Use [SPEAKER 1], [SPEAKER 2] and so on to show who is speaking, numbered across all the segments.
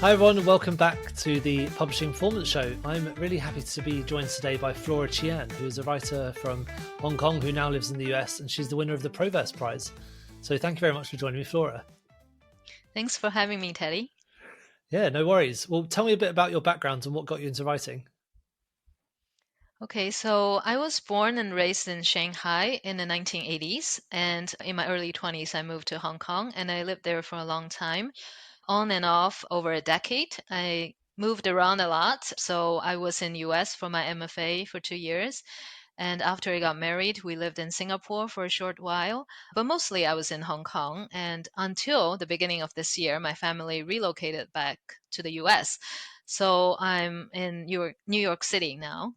[SPEAKER 1] Hi everyone, and welcome back to the Publishing Performance Show. I'm really happy to be joined today by Flora Qian, who is a writer from Hong Kong who now lives in the US, and she's the winner of the Proverse Prize. So thank you very much for joining me, Flora.
[SPEAKER 2] Thanks for having me, Teddy.
[SPEAKER 1] Yeah, no worries. Well, tell me a bit about your background and what got you into writing.
[SPEAKER 2] Okay, so I was born and raised in Shanghai in the 1980s, and in my early 20s, I moved to Hong Kong, and I lived there for a long time, on and off over a decade. I moved around a lot, so I was in US for my MFA for 2 years, and after I got married, we lived in Singapore for a short while, but mostly I was in Hong Kong, and until the beginning of this year, my family relocated back to the US. So I'm in New York City now.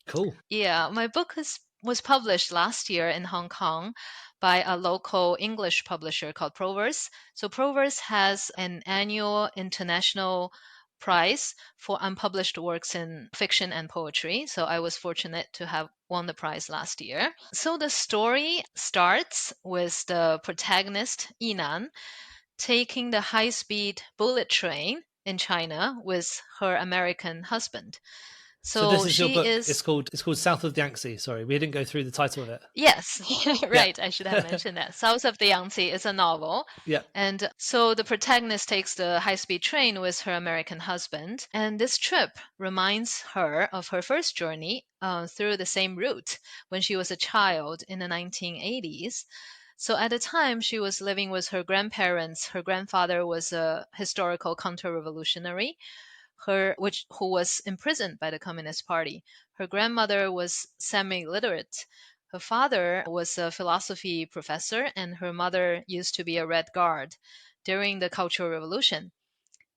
[SPEAKER 1] Cool.
[SPEAKER 2] Yeah, my book was published last year in Hong Kong by a local English publisher called Proverse. So Proverse has an annual international prize for unpublished works in fiction and poetry. So I was fortunate to have won the prize last year. So the story starts with the protagonist, Yinan, taking the high-speed bullet train in China with her American husband.
[SPEAKER 1] So this
[SPEAKER 2] So
[SPEAKER 1] is your
[SPEAKER 2] she
[SPEAKER 1] book. It's
[SPEAKER 2] is
[SPEAKER 1] called South of the Yangtze. Sorry, we didn't go through the title of it.
[SPEAKER 2] Yes,
[SPEAKER 1] Yeah.
[SPEAKER 2] right. I should have mentioned that. South of the Yangtze is a novel.
[SPEAKER 1] Yeah.
[SPEAKER 2] And so the protagonist takes the high-speed train with her American husband. And this trip reminds her of her first journey through the same route when she was a child in the 1980s. So at the time, she was living with her grandparents. Her grandfather was a historical counter-revolutionary who was imprisoned by the Communist Party. Her grandmother was semi-literate. Her father was a philosophy professor, and her mother used to be a Red Guard during the Cultural Revolution.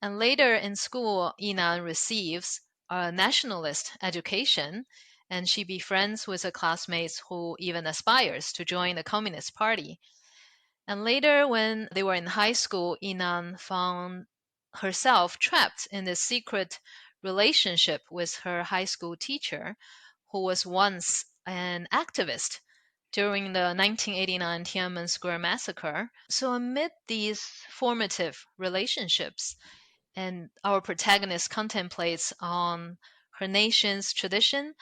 [SPEAKER 2] And later in school, Yinan receives a nationalist education, and she befriends with a classmate who even aspires to join the Communist Party. And later, when they were in high school, Yinan found herself trapped in this secret relationship with her high school teacher, who was once an activist during the 1989 Tiananmen Square massacre. So, amid these formative relationships, and our protagonist contemplates on her nation's tradition,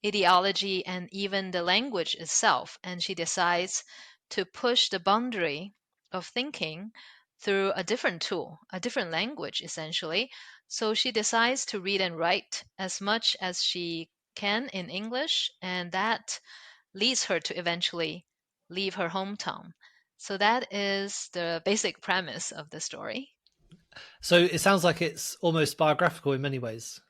[SPEAKER 2] ideology, and even the language itself. And she decides to push the boundary of thinking through a different tool, a different language, essentially. So she decides to read and write as much as she can in English, and that leads her to eventually leave her hometown. So that is the basic premise of the story.
[SPEAKER 1] So it sounds like it's almost biographical in many ways.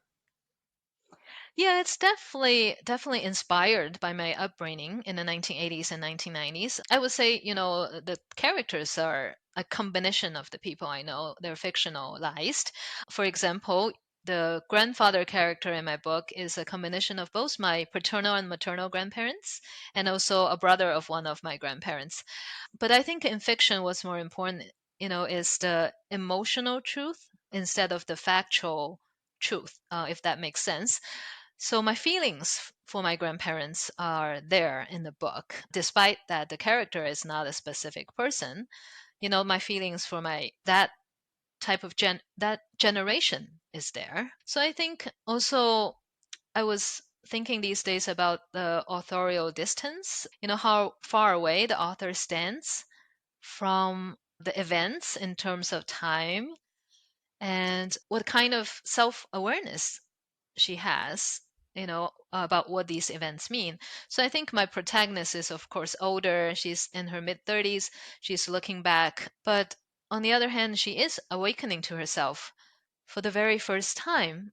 [SPEAKER 2] Yeah, it's definitely inspired by my upbringing in the 1980s and 1990s. I would say, the characters are a combination of the people I know. They're fictionalized. For example, the grandfather character in my book is a combination of both my paternal and maternal grandparents and also a brother of one of my grandparents. But I think in fiction, what's more important, is the emotional truth instead of the factual truth, if that makes sense. So my feelings for my grandparents are there in the book, despite that the character is not a specific person. My feelings for my that type of that generation is there. So I think also I was thinking these days about the authorial distance, how far away the author stands from the events in terms of time and what kind of self-awareness she has, about what these events mean. So I think my protagonist is, of course, older. She's in her mid 30s. She's looking back. But on the other hand, she is awakening to herself for the very first time,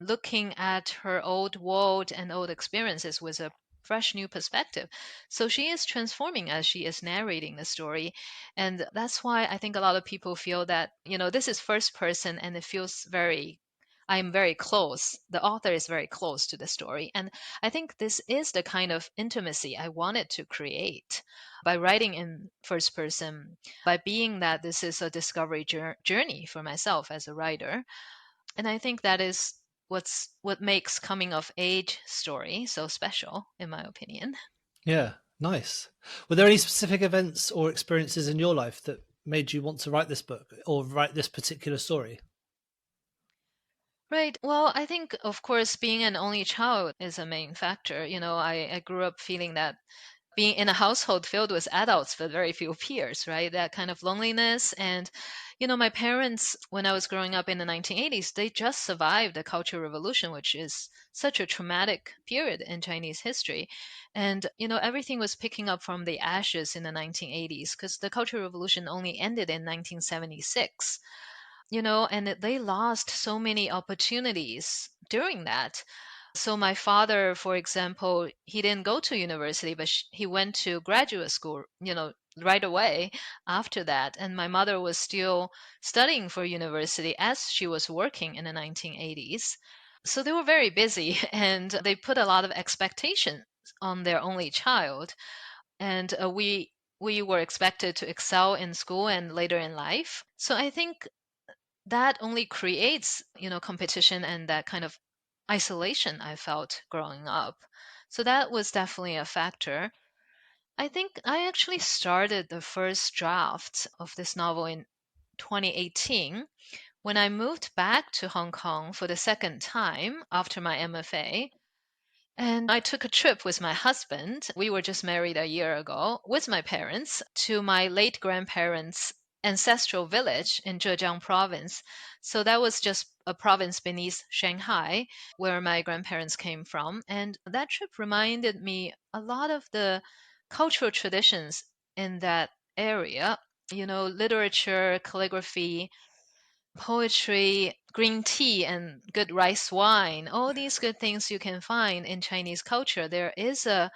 [SPEAKER 2] looking at her old world and old experiences with a fresh new perspective. So she is transforming as she is narrating the story. And that's why I think a lot of people feel that, this is first person and it feels I'm very close. The author is very close to the story. And I think this is the kind of intimacy I wanted to create by writing in first person, by being that this is a discovery journey for myself as a writer. And I think that is what makes coming of age story so special, in my opinion.
[SPEAKER 1] Yeah, nice. Were there any specific events or experiences in your life that made you want to write this book or write this particular story?
[SPEAKER 2] Right. Well, I think, of course, being an only child is a main factor. I grew up feeling that being in a household filled with adults with very few peers, right? That kind of loneliness. And, my parents, when I was growing up in the 1980s, they just survived the Cultural Revolution, which is such a traumatic period in Chinese history. And, everything was picking up from the ashes in the 1980s because the Cultural Revolution only ended in 1976. And they lost so many opportunities during that. So my father, for example, he didn't go to university, but he went to graduate school, right away after that. And my mother was still studying for university as she was working in the 1980s. So they were very busy and they put a lot of expectations on their only child. And we were expected to excel in school and later in life. So I think that only creates, competition and that kind of isolation I felt growing up. So that was definitely a factor. I think I actually started the first draft of this novel in 2018 when I moved back to Hong Kong for the second time after my MFA. And I took a trip with my husband. We were just married a year ago with my parents to my late grandparents' ancestral village in Zhejiang province. So that was just a province beneath Shanghai where my grandparents came from. And that trip reminded me a lot of the cultural traditions in that area, literature, calligraphy, poetry, green tea, and good rice wine, all these good things you can find in Chinese culture. There is a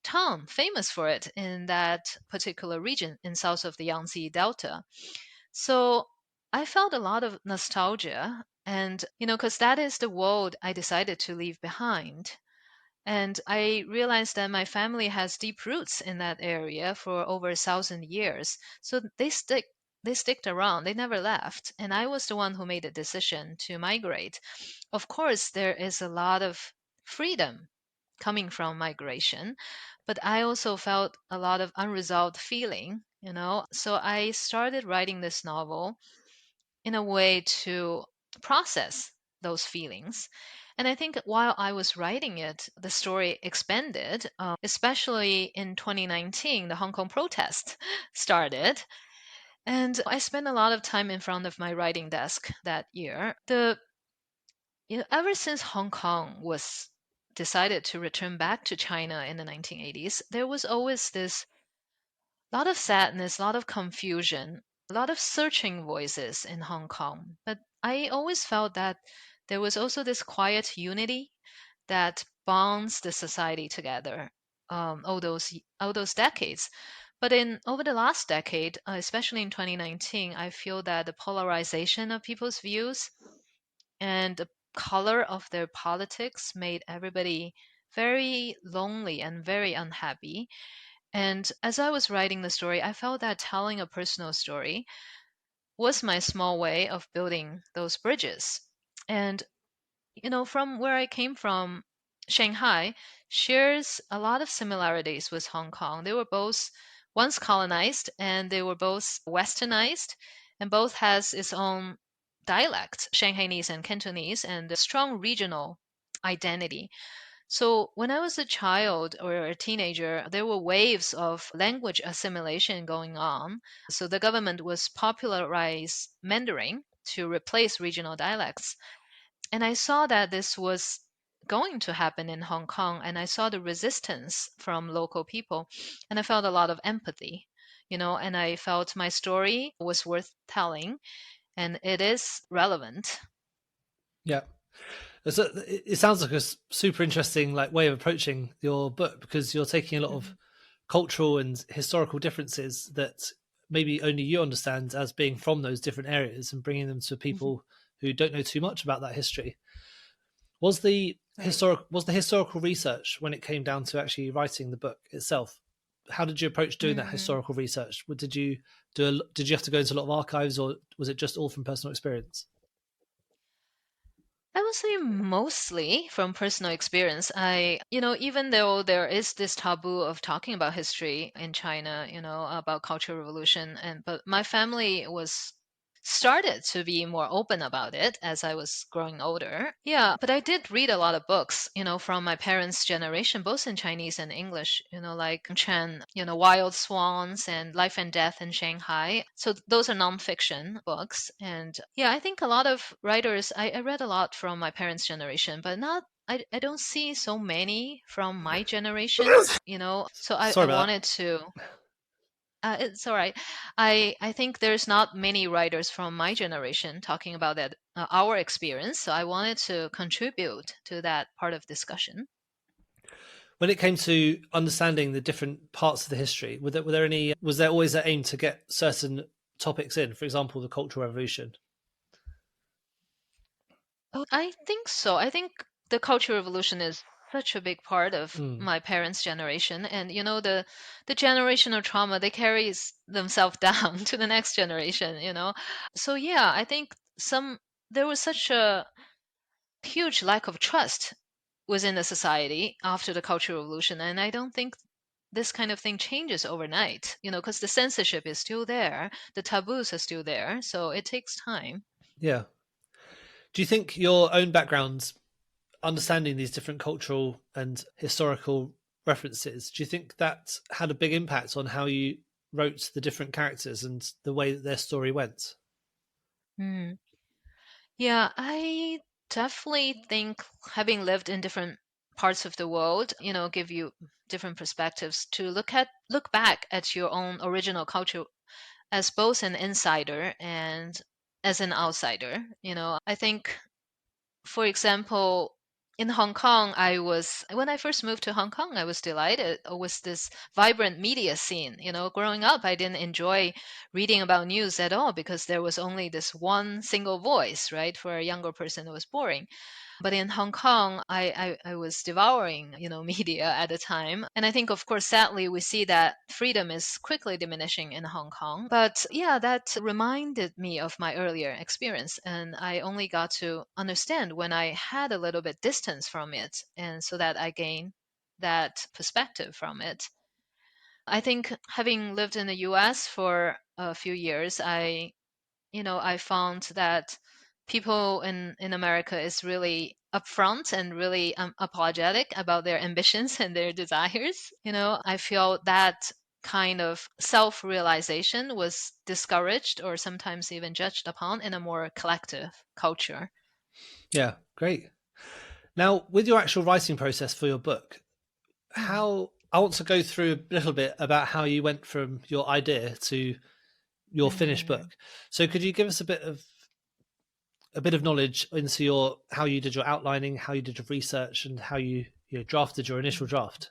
[SPEAKER 2] town famous for it in that particular region in south of the Yangtze Delta. So I felt a lot of nostalgia and because that is the world I decided to leave behind. And I realized that my family has deep roots in that area for over 1,000 years. So they sticked around. They never left. And I was the one who made the decision to migrate. Of course, there is a lot of freedom coming from migration, but I also felt a lot of unresolved feeling. So I started writing this novel in a way to process those feelings. And I think while I was writing it, the story expanded, especially in 2019, the Hong Kong protest started. And I spent a lot of time in front of my writing desk that year. Ever since Hong Kong was decided to return back to China in the 1980s, there was always this lot of sadness, a lot of confusion, a lot of searching voices in Hong Kong. But I always felt that there was also this quiet unity that bonds the society together all those decades. But in over the last decade, especially in 2019, I feel that the polarization of people's views and the color of their politics made everybody very lonely and very unhappy. And as I was writing the story, I felt that telling a personal story was my small way of building those bridges. And, from where I came from, Shanghai shares a lot of similarities with Hong Kong. They were both once colonized and they were both westernized, and both has its own dialect, Shanghainese and Cantonese, and a strong regional identity. So when I was a child or a teenager, there were waves of language assimilation going on. So the government was popularized Mandarin to replace regional dialects. And I saw that this was going to happen in Hong Kong, and I saw the resistance from local people, and I felt a lot of empathy, and I felt my story was worth telling and it is relevant.
[SPEAKER 1] Yeah. So it sounds like a super interesting like way of approaching your book because you're taking a lot of
[SPEAKER 2] Mhm.
[SPEAKER 1] cultural and historical differences that maybe only you understand as being from those different areas and bringing them to
[SPEAKER 2] Mhm.
[SPEAKER 1] people who don't know too much about that history. Was the
[SPEAKER 2] Right.
[SPEAKER 1] historical research when it came down to actually writing the book itself? How did you approach doing that
[SPEAKER 2] Mm.
[SPEAKER 1] historical research? Did you have to go into a lot of archives, or was it just all from personal experience?
[SPEAKER 2] I would say mostly from personal experience. Even though there is this taboo of talking about history in China, about Cultural Revolution, but my family was started to be more open about it as I was growing older. Yeah, but I did read a lot of books, from my parents' generation, both in Chinese and English, like Chen, Wild Swans and Life and Death in Shanghai. So those are nonfiction books. And yeah, I think a lot of writers, I read a lot from my parents' generation, but not I don't see so many from my generation, so I
[SPEAKER 1] Sorry about
[SPEAKER 2] wanted to it's all right. I think there's not many writers from my generation talking about that our experience. So I wanted to contribute to that part of discussion.
[SPEAKER 1] when it came to understanding the different parts of the history, was there always that aim to get certain topics in? For example, the Cultural Revolution.
[SPEAKER 2] Oh, I think so. I think the Cultural Revolution is such a big part of
[SPEAKER 1] Mm,
[SPEAKER 2] my parents' generation, and the generational trauma they carry themselves down to the next generation. So yeah, I think there was such a huge lack of trust within the society after the Cultural Revolution. And I don't think this kind of thing changes overnight, because the censorship is still there, the taboos are still there. So it takes time.
[SPEAKER 1] yeah. Do you think your own background, understanding these different cultural and historical references, do you think that had a big impact on how you wrote the different characters and the way that their story went?
[SPEAKER 2] Mm. Yeah, I definitely think having lived in different parts of the world, give you different perspectives to look back at your own original culture as both an insider and as an outsider. I think, for example, in Hong Kong, when I first moved to Hong Kong, I was delighted with this vibrant media scene. Growing up, I didn't enjoy reading about news at all because there was only this one single voice, right? For a younger person, it was boring. But in Hong Kong, I was devouring, media at the time. And I think, of course, sadly, we see that freedom is quickly diminishing in Hong Kong. But yeah, that reminded me of my earlier experience. And I only got to understand when I had a little bit distance from it. And so that I gained that perspective from it. I think having lived in the US for a few years, I found that people in America is really upfront and really apologetic about their ambitions and their desires. I feel that kind of self-realization was discouraged or sometimes even judged upon in a more collective culture.
[SPEAKER 1] Yeah, great. Now, with your actual writing process for your book,
[SPEAKER 2] Mm.
[SPEAKER 1] how I want to go through a little bit about how you went from your idea to your finished
[SPEAKER 2] Mm.
[SPEAKER 1] book. So, could you give us a bit of knowledge into your how you did your outlining, how you did your research, and how you drafted your initial
[SPEAKER 2] Mm.
[SPEAKER 1] draft?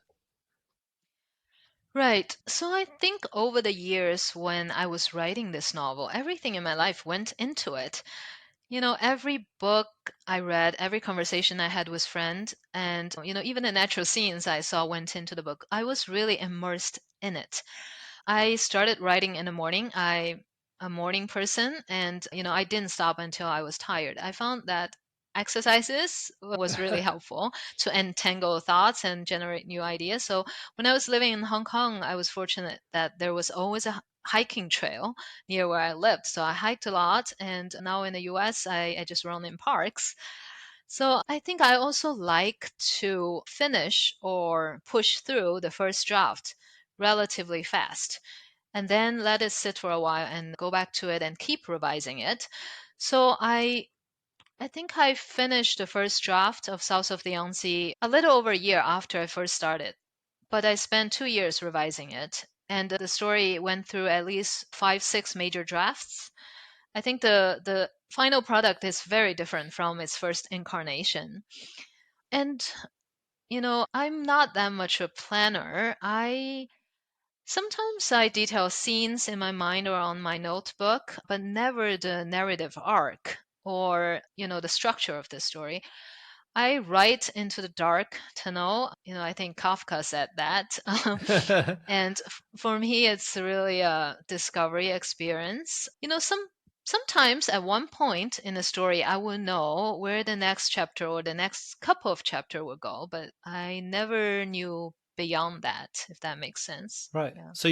[SPEAKER 2] Right. So I think over the years when I was writing this novel, everything in my life went into it. Every book I read, every conversation I had with friends, and, even the natural scenes I saw went into the book. I was really immersed in it. I started writing in the morning. I'm a morning person, and, I didn't stop until I was tired. I found that exercises was really helpful to entangle thoughts and generate new ideas. So when I was living in Hong Kong, I was fortunate that there was always a hiking trail near where I lived. So I hiked a lot. And now in the US, I just run in parks. So I think I also like to finish or push through the first draft relatively fast and then let it sit for a while and go back to it and keep revising it. So I think I finished the first draft of South of the Yangtze a little over a year after I first started, but I spent 2 years revising it. And the story went through at least five, six major drafts. I think the final product is very different from its first incarnation. And I'm not that much a planner. I sometimes detail scenes in my mind or on my notebook, but never the narrative arc or the structure of the story. I write into the dark tunnel. I think Kafka said that. And for me, it's really a discovery experience. Sometimes at one point in the story, I will know where the next chapter or the next couple of chapter will go, but I never knew beyond that, if that makes sense.
[SPEAKER 1] Right.
[SPEAKER 2] Yeah.
[SPEAKER 1] So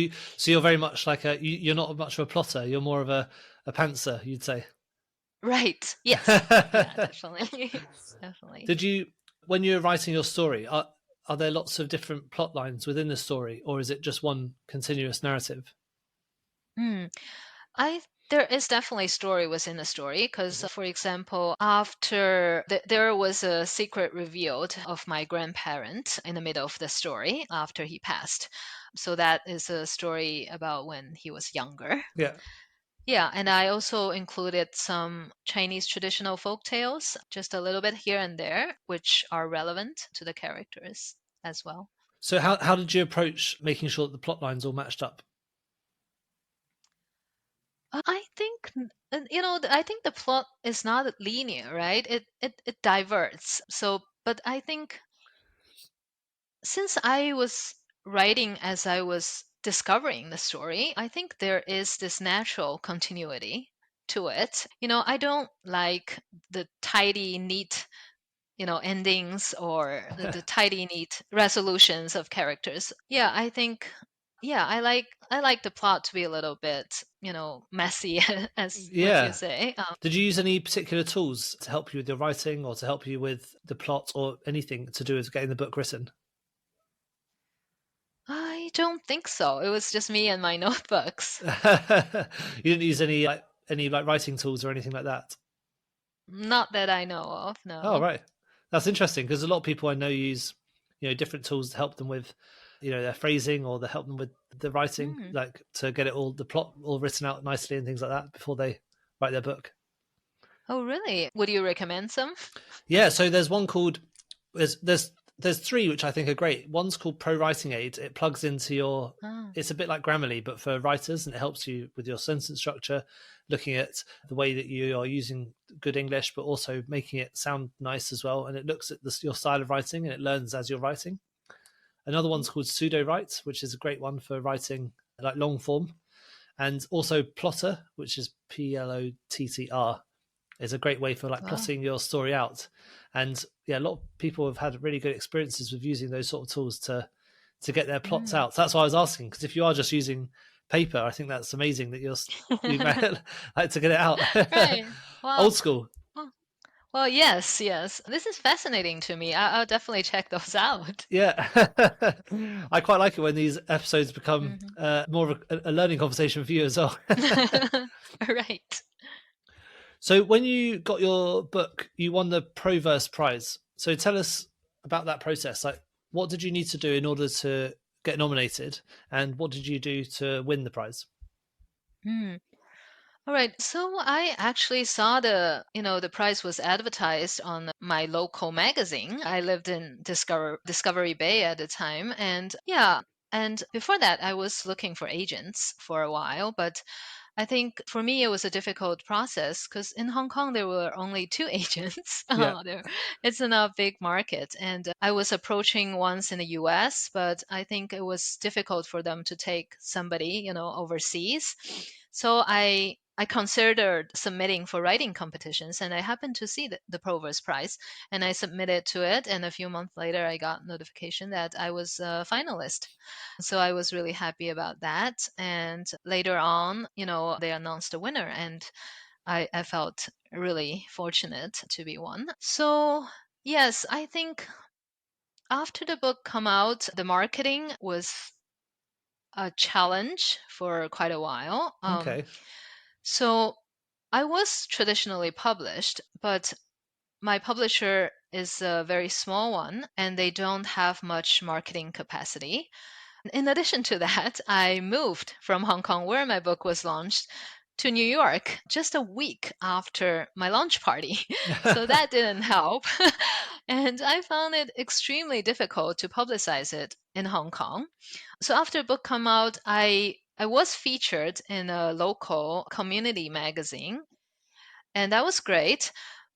[SPEAKER 1] you're very much like you're not much of a plotter. You're more of a pantser, you'd say.
[SPEAKER 2] Right. Yes. Yeah, definitely. Definitely.
[SPEAKER 1] Did you, when you're writing your story, are there lots of different plot lines within the story, or is it just one continuous narrative?
[SPEAKER 2] Mm. I There is definitely story within the story because, for example, after there was a secret revealed of my grandparent in the middle of the story after he passed. So that is a story about when he was younger.
[SPEAKER 1] Yeah.
[SPEAKER 2] Yeah, and I also included some Chinese traditional folk tales, just a little bit here and there, which are relevant to the characters as well.
[SPEAKER 1] So how did you approach making sure that the plot lines all matched up?
[SPEAKER 2] I think I think the plot is not linear, right? It diverts. So, but I think since I was writing as I was discovering the story, I think there is this natural continuity to it. I don't like the tidy, neat, endings or the tidy, neat resolutions of characters. Yeah, I think, yeah, I like the plot to be a little bit, messy, as what you
[SPEAKER 1] Yeah.
[SPEAKER 2] say.
[SPEAKER 1] Did you use any particular tools to help you with your writing or to help you with the plot or anything to do with getting the book written?
[SPEAKER 2] I don't think so. It was just me and my notebooks.
[SPEAKER 1] You didn't use any like writing tools or anything like that?
[SPEAKER 2] Not that I know of,
[SPEAKER 1] Oh,
[SPEAKER 2] no.
[SPEAKER 1] right. That's interesting because a lot of people I know use, different tools to help them with, their phrasing or to help them with the writing,
[SPEAKER 2] Hmm.
[SPEAKER 1] like to get the plot all written out nicely and things like that before they write their book.
[SPEAKER 2] Oh, really? Would you recommend some?
[SPEAKER 1] Yeah, so there's one called there's three which I think are great. One's called Pro Writing Aid. It plugs into your
[SPEAKER 2] Ah.
[SPEAKER 1] it's a bit like Grammarly, but for writers, and it helps you with your sentence structure, looking at the way that you are using good English, but also making it sound nice as well. And it looks at your style of writing and it learns as you're writing. Another one's called Pseudo Write, which is a great one for writing like long form, and also Plotter, which is Plottr, is a great way for like
[SPEAKER 2] Wow.
[SPEAKER 1] plotting your story out. And yeah, a lot of people have had really good experiences with using those sort of tools to get their plots
[SPEAKER 2] Mm.
[SPEAKER 1] out. So that's why I was asking, because if you are just using paper, I think that's amazing that you like to get it out.
[SPEAKER 2] Right. Well,
[SPEAKER 1] Old school.
[SPEAKER 2] well, well, yes, yes. This is fascinating to me. I'll definitely check those out.
[SPEAKER 1] Yeah. I quite like it when these episodes become
[SPEAKER 2] Mhm.
[SPEAKER 1] more of a learning conversation for you as well.
[SPEAKER 2] Right.
[SPEAKER 1] So when you got your book, you won the Proverse Prize. So tell us about that process. Like, what did you need to do in order to get nominated, and what did you do to win the prize?
[SPEAKER 2] Mm. All right. So I actually saw the prize was advertised on my local magazine. I lived in Discovery Bay at the time. And yeah, and before that, I was looking for agents for a while. But I think for me, it was a difficult process because in Hong Kong, there were only two agents.
[SPEAKER 1] Yeah,
[SPEAKER 2] It's not a big market. And I was approaching ones in the US, but I think it was difficult for them to take somebody, overseas. So I considered submitting for writing competitions, and I happened to see the Proverse Prize, and I submitted to it. And a few months later, I got notification that I was a finalist. So I was really happy about that. And later on, they announced the winner, and I felt really fortunate to be one. So yes, I think after the book come out, the marketing was a challenge for quite a while.
[SPEAKER 1] okay.
[SPEAKER 2] So I was traditionally published, but my publisher is a very small one and they don't have much marketing capacity. In addition to that, I moved from Hong Kong, where my book was launched, to New York just a week after my launch party. So that didn't help. And I found it extremely difficult to publicize it in Hong Kong. So after the book came out, I was featured in a local community magazine, and that was great.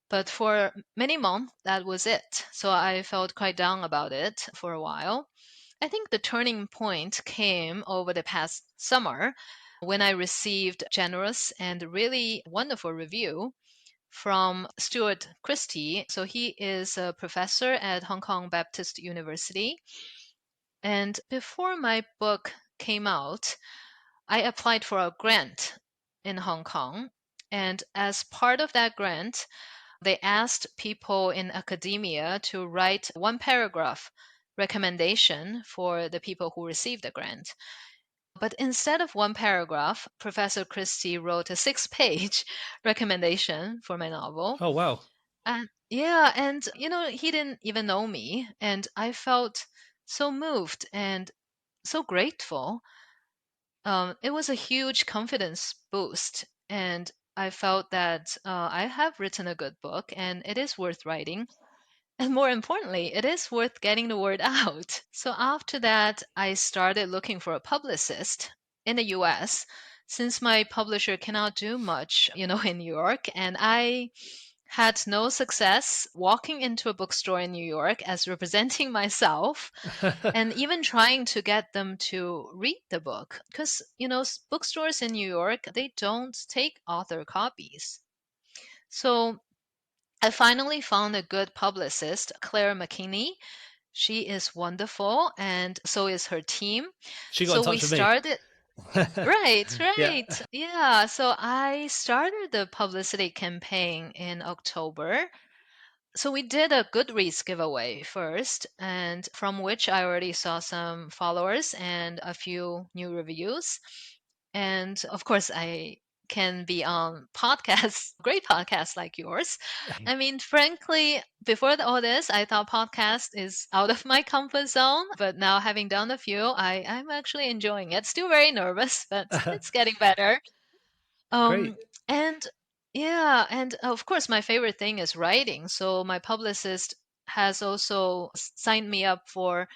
[SPEAKER 2] But for many months, that was it. So I felt quite down about it for a while. I think the turning point came over the past summer when I received generous and really wonderful review from Stuart Christie. So he is a professor at Hong Kong Baptist University. And before my book came out, I applied for a grant in Hong Kong. And as part of that grant, they asked people in academia to write one paragraph recommendation for the people who received the grant. But instead of one paragraph, Professor Christie wrote a 6-page recommendation for my novel.
[SPEAKER 1] Oh, wow.
[SPEAKER 2] And yeah, and he didn't even know me. And I felt so moved and so grateful. It was a huge confidence boost. And I felt that I have written a good book and it is worth writing. And more importantly, it is worth getting the word out. So after that, I started looking for a publicist in the US since my publisher cannot do much, in New York. And I had no success walking into a bookstore in New York as representing myself and even trying to get them to read the book. Because, bookstores in New York, they don't take author copies. So I finally found a good publicist, Claire McKinney. She is wonderful, and so is her team.
[SPEAKER 1] She got in
[SPEAKER 2] So we
[SPEAKER 1] touch with me.
[SPEAKER 2] started, right,
[SPEAKER 1] Yeah.
[SPEAKER 2] right. Yeah. So I started the publicity campaign in October. So we did a Goodreads giveaway first, and from which I already saw some followers and a few new reviews. And of course, I can be on podcasts, great podcasts like yours. I mean, frankly, before all this, I thought podcast is out of my comfort zone. But now, having done a few, I'm actually enjoying it. Still very nervous, but it's getting better.
[SPEAKER 1] Great.
[SPEAKER 2] Um, and yeah, and of course, my favorite thing is writing. So my publicist has also signed me up for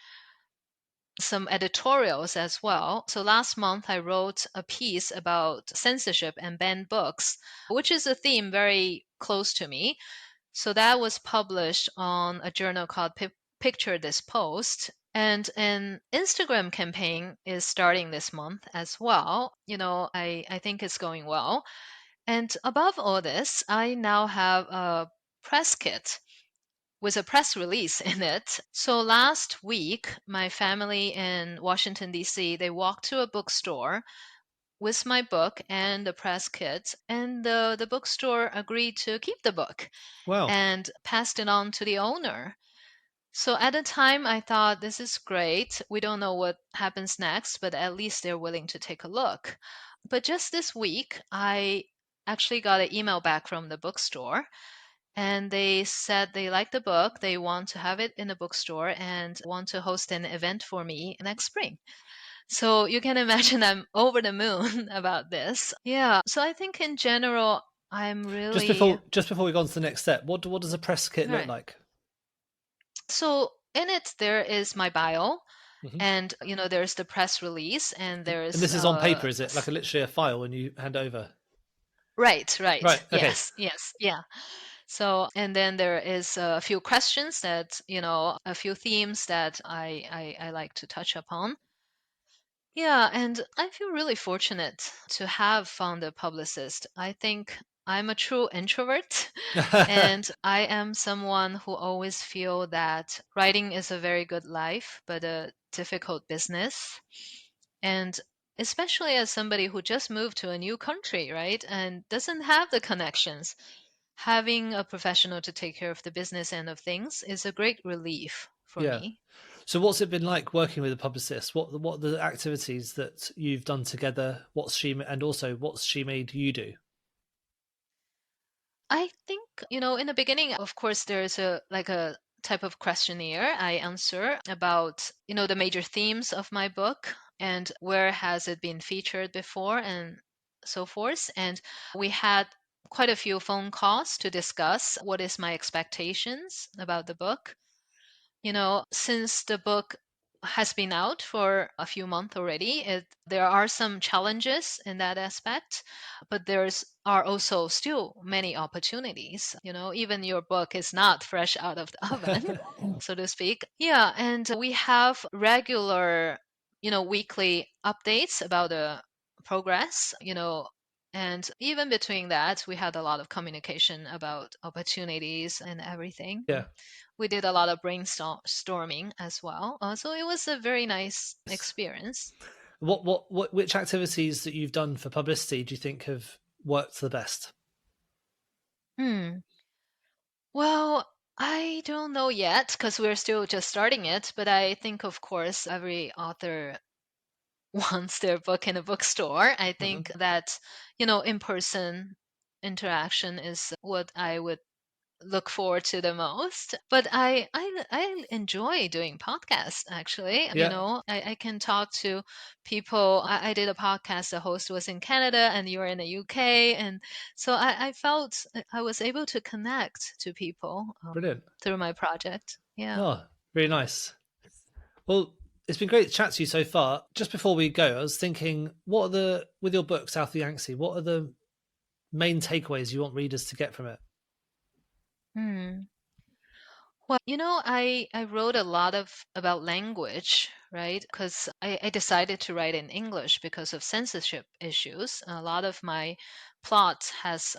[SPEAKER 2] some editorials as well. So last month, I wrote a piece about censorship and banned books, which is a theme very close to me. So that was published on a journal called Picture This Post. And an Instagram campaign is starting this month as well. I think it's going well. And above all this, I now have a press kit with a press release in it. So last week, my family in Washington, D.C., they walked to a bookstore with my book and the press kit, and the bookstore agreed to keep the book
[SPEAKER 1] Wow.
[SPEAKER 2] and passed it on to the owner. So at the time, I thought this is great. We don't know what happens next, but at least they're willing to take a look. But just this week, I actually got an email back from the bookstore, and they said they like the book. They want to have it in the bookstore and want to host an event for me next spring. So you can imagine I'm over the moon about this. Yeah. So I think in general, I'm
[SPEAKER 1] Just
[SPEAKER 2] really
[SPEAKER 1] before just before we go on to the next step, what does a press kit look
[SPEAKER 2] right.
[SPEAKER 1] like?
[SPEAKER 2] So in it, there is my bio,
[SPEAKER 1] Hmm.
[SPEAKER 2] and there's the press release, and
[SPEAKER 1] And
[SPEAKER 2] there's
[SPEAKER 1] this is on paper, is it? Like literally a file and you hand it over?
[SPEAKER 2] right, right,
[SPEAKER 1] Right. Okay.
[SPEAKER 2] yes, yes, yeah. So, and then there is a few questions that a few themes that I like to touch upon. Yeah, and I feel really fortunate to have found a publicist. I think I'm a true introvert, and I am someone who always feel that writing is a very good life, but a difficult business. And especially as somebody who just moved to a new country, right, and doesn't have the connections, having a professional to take care of the business end of things is a great relief for
[SPEAKER 1] Yeah.
[SPEAKER 2] me.
[SPEAKER 1] So what's it been like working with a publicist? What are the activities that you've done together? And also what's she made you do?
[SPEAKER 2] I think, in the beginning, of course, there's a type of questionnaire I answer about, the major themes of my book and where has it been featured before and so forth. And we had quite a few phone calls to discuss what is my expectations about the book. Since the book has been out for a few months already, there are some challenges in that aspect, but there's are also still many opportunities. Even your book is not fresh out of the oven, so to speak. Yeah, and we have regular, weekly updates about the progress. And even between that, we had a lot of communication about opportunities and everything.
[SPEAKER 1] Yeah.
[SPEAKER 2] We did a lot of brainstorming as well. So it was a very nice experience.
[SPEAKER 1] Which activities that you've done for publicity do you think have worked the best?
[SPEAKER 2] Hmm. Well, I don't know yet because we're still just starting it, but I think, of course, every author wants their book in a bookstore. I
[SPEAKER 1] Hmm.
[SPEAKER 2] think that, in person interaction is what I would look forward to the most. But I enjoy doing podcasts actually.
[SPEAKER 1] Yeah,
[SPEAKER 2] I can talk to people. I did a podcast, the host was in Canada and you're in the UK. And so I felt I was able to connect to people
[SPEAKER 1] brilliant.
[SPEAKER 2] through my project. Yeah.
[SPEAKER 1] Oh, really nice. Well, it's been great to chat to you so far. Just before we go, I was thinking, with your book, South of Yangtze, what are the main takeaways you want readers to get from it?
[SPEAKER 2] Hmm. Well, I wrote a lot of about language, right? Because I decided to write in English because of censorship issues. A lot of my plot has,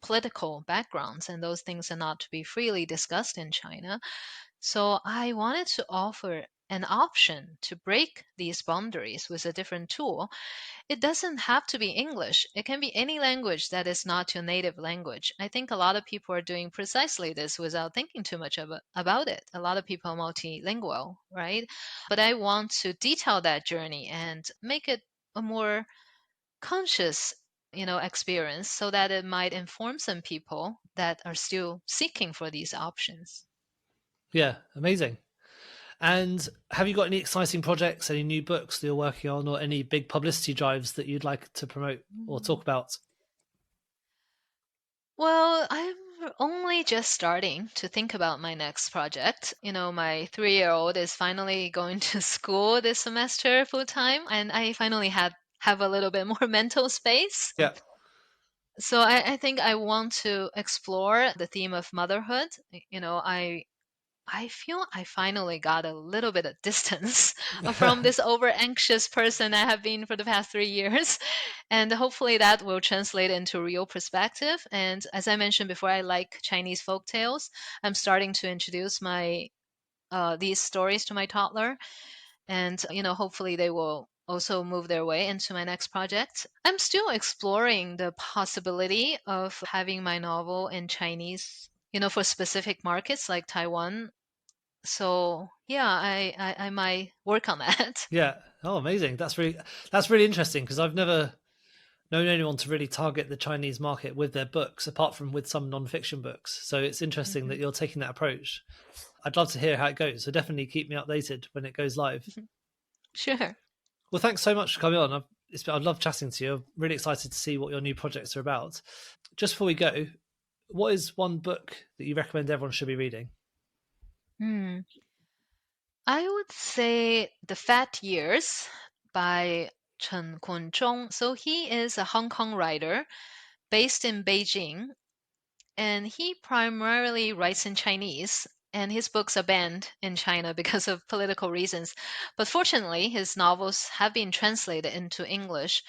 [SPEAKER 2] political backgrounds, and those things are not to be freely discussed in China. So I wanted to offer an option to break these boundaries with a different tool. It doesn't have to be English. It can be any language that is not your native language. I think a lot of people are doing precisely this without thinking too much about it. A lot of people are multilingual, right? But I want to detail that journey and make it a more conscious, experience so that it might inform some people that are still seeking for these options.
[SPEAKER 1] Yeah, amazing. And have you got any exciting projects, any new books that you're working on, or any big publicity drives that you'd like to promote or talk
[SPEAKER 2] Mm.
[SPEAKER 1] about?
[SPEAKER 2] Well, I'm only just starting to think about my next project. My 3-year-old is finally going to school this semester full time, and I finally have a little bit more mental space.
[SPEAKER 1] Yeah,
[SPEAKER 2] So I think I want to explore the theme of motherhood. I feel I finally got a little bit of distance from this over anxious person I have been for the past 3 years. And hopefully that will translate into real perspective. And as I mentioned before, I like Chinese folk tales. I'm starting to introduce my these stories to my toddler. And, hopefully they will also move their way into my next project. I'm still exploring the possibility of having my novel in Chinese, for specific markets like Taiwan. So yeah, I might work on that.
[SPEAKER 1] yeah. Oh, amazing. That's really interesting because I've never known anyone to really target the Chinese market with their books, apart from with some non-fiction books. So it's interesting that
[SPEAKER 2] Mhm.
[SPEAKER 1] you're taking that approach. I'd love to hear how it goes. So definitely keep me updated when it goes live.
[SPEAKER 2] Sure.
[SPEAKER 1] Well, thanks so much for coming on. I've loved chatting to you. I'm really excited to see what your new projects are about. Just before we go, what is one book that you recommend everyone should be reading?
[SPEAKER 2] Hmm. I would say The Fat Years by Chen Kunzhong. So he is a Hong Kong writer based in Beijing, and he primarily writes in Chinese. And his books are banned in China because of political reasons. But fortunately, his novels have been translated into English.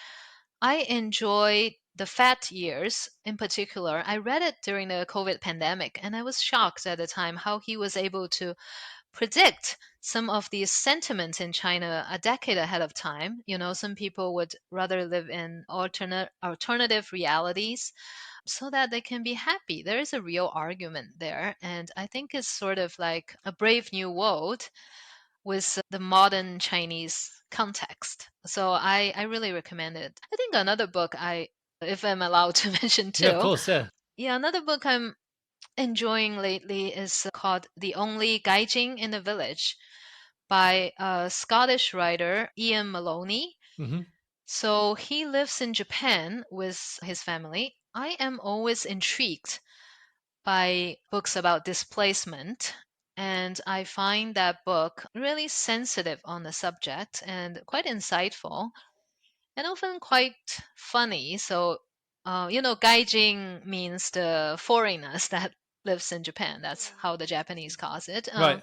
[SPEAKER 2] I enjoy The Fat Years in particular. I read it during the COVID pandemic, and I was shocked at the time how he was able to predict some of these sentiments in China a decade ahead of time. Some people would rather live in alternative realities so that they can be happy. There is a real argument there, and I think it's sort of like a brave new world with the modern Chinese context. So I really recommend it. I think another book if I'm allowed to mention
[SPEAKER 1] Yeah, of
[SPEAKER 2] too,
[SPEAKER 1] course. Yeah.
[SPEAKER 2] yeah, another book I'm enjoying lately is called The Only Gaijin in the Village by Scottish writer Ian Maloney.
[SPEAKER 1] Hmm.
[SPEAKER 2] So he lives in Japan with his family. I am always intrigued by books about displacement. And I find that book really sensitive on the subject and quite insightful and often quite funny. So, gaijin means the foreigners that lives in Japan. That's how the Japanese calls it.
[SPEAKER 1] Right.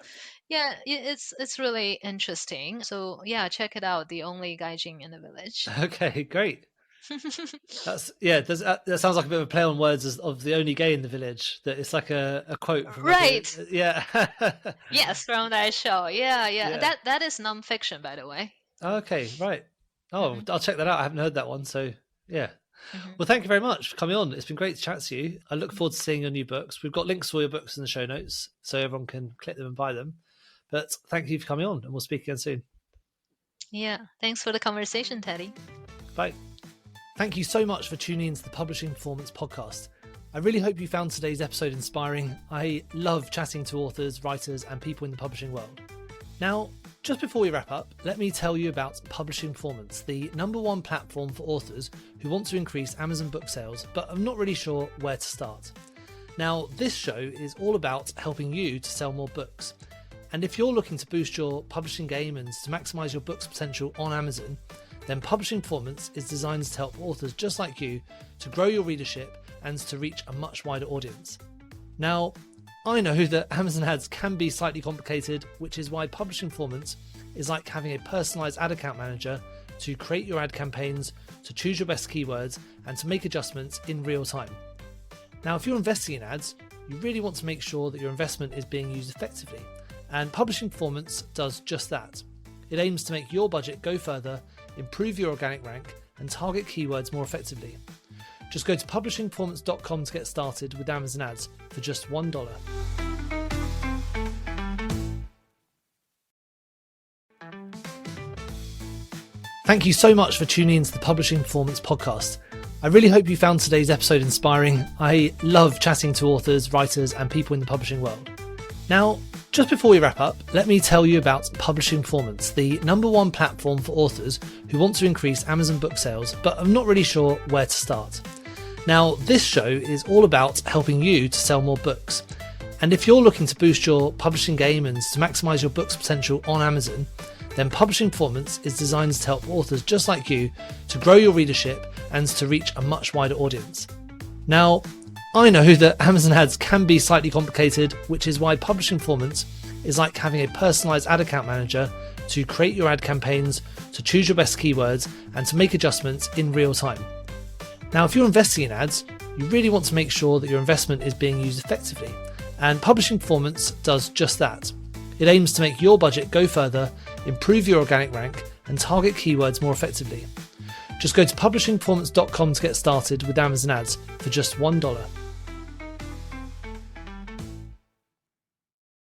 [SPEAKER 2] Yeah, it's really interesting. So yeah, check it out. The Only Gaijin in the Village.
[SPEAKER 1] Okay, great. That sounds like a bit of a play on words of the only gay in the village. That it's like a quote from
[SPEAKER 2] Right.
[SPEAKER 1] yeah.
[SPEAKER 2] Yes, from that show. Yeah.
[SPEAKER 1] Yeah.
[SPEAKER 2] That is nonfiction, by the way.
[SPEAKER 1] Okay, right. Oh, I'll check that out. I haven't heard that one. So yeah.
[SPEAKER 2] Mm-hmm.
[SPEAKER 1] Well, thank you very much for coming on. It's been great to chat to you. I look forward to seeing your new books. We've got links to all your books in the show notes, so everyone can click them and buy them. But thank you for coming on, and we'll speak again soon.
[SPEAKER 2] Yeah. Thanks for the conversation, Teddy.
[SPEAKER 1] Bye. Thank you so much for tuning into the Publishing Performance podcast. I really hope you found today's episode inspiring. I love chatting to authors, writers, and people in the publishing world. Now, just before we wrap up, let me tell you about Publishing Performance, the #1 platform for authors who want to increase Amazon book sales, but are not really sure where to start. Now, this show is all about helping you to sell more books. And if you're looking to boost your publishing game and to maximize your book's potential on Amazon, then Publishing Performance is designed to help authors just like you to grow your readership and to reach a much wider audience. Now, I know that Amazon ads can be slightly complicated, which is why Publishing Performance is like having a personalized ad account manager to create your ad campaigns, to choose your best keywords, and to make adjustments in real time. Now, if you're investing in ads, you really want to make sure that your investment is being used effectively, and Publishing Performance does just that. It aims to make your budget go further, improve your organic rank, and target keywords more effectively. Just go to publishingperformance.com to get started with Amazon ads for just $1. Thank you so much for tuning into the Publishing Performance podcast. I really hope you found today's episode inspiring. I love chatting to authors, writers, and people in the publishing world. Now, just before we wrap up, let me tell you about Publishing Performance, the #1 platform for authors who want to increase Amazon book sales, but are not really sure where to start. Now, this show is all about helping you to sell more books. And if you're looking to boost your publishing game and to maximize your book's potential on Amazon, then Publishing Performance is designed to help authors just like you to grow your readership and to reach a much wider audience. Now, I know that Amazon ads can be slightly complicated, which is why Publishing Performance is like having a personalized ad account manager to create your ad campaigns, to choose your best keywords, and to make adjustments in real time. Now, if you're investing in ads, you really want to make sure that your investment is being used effectively, and Publishing Performance does just that. It aims to make your budget go further, improve your organic rank, and target keywords more effectively. Just go to publishingperformance.com to get started with Amazon ads for just $1.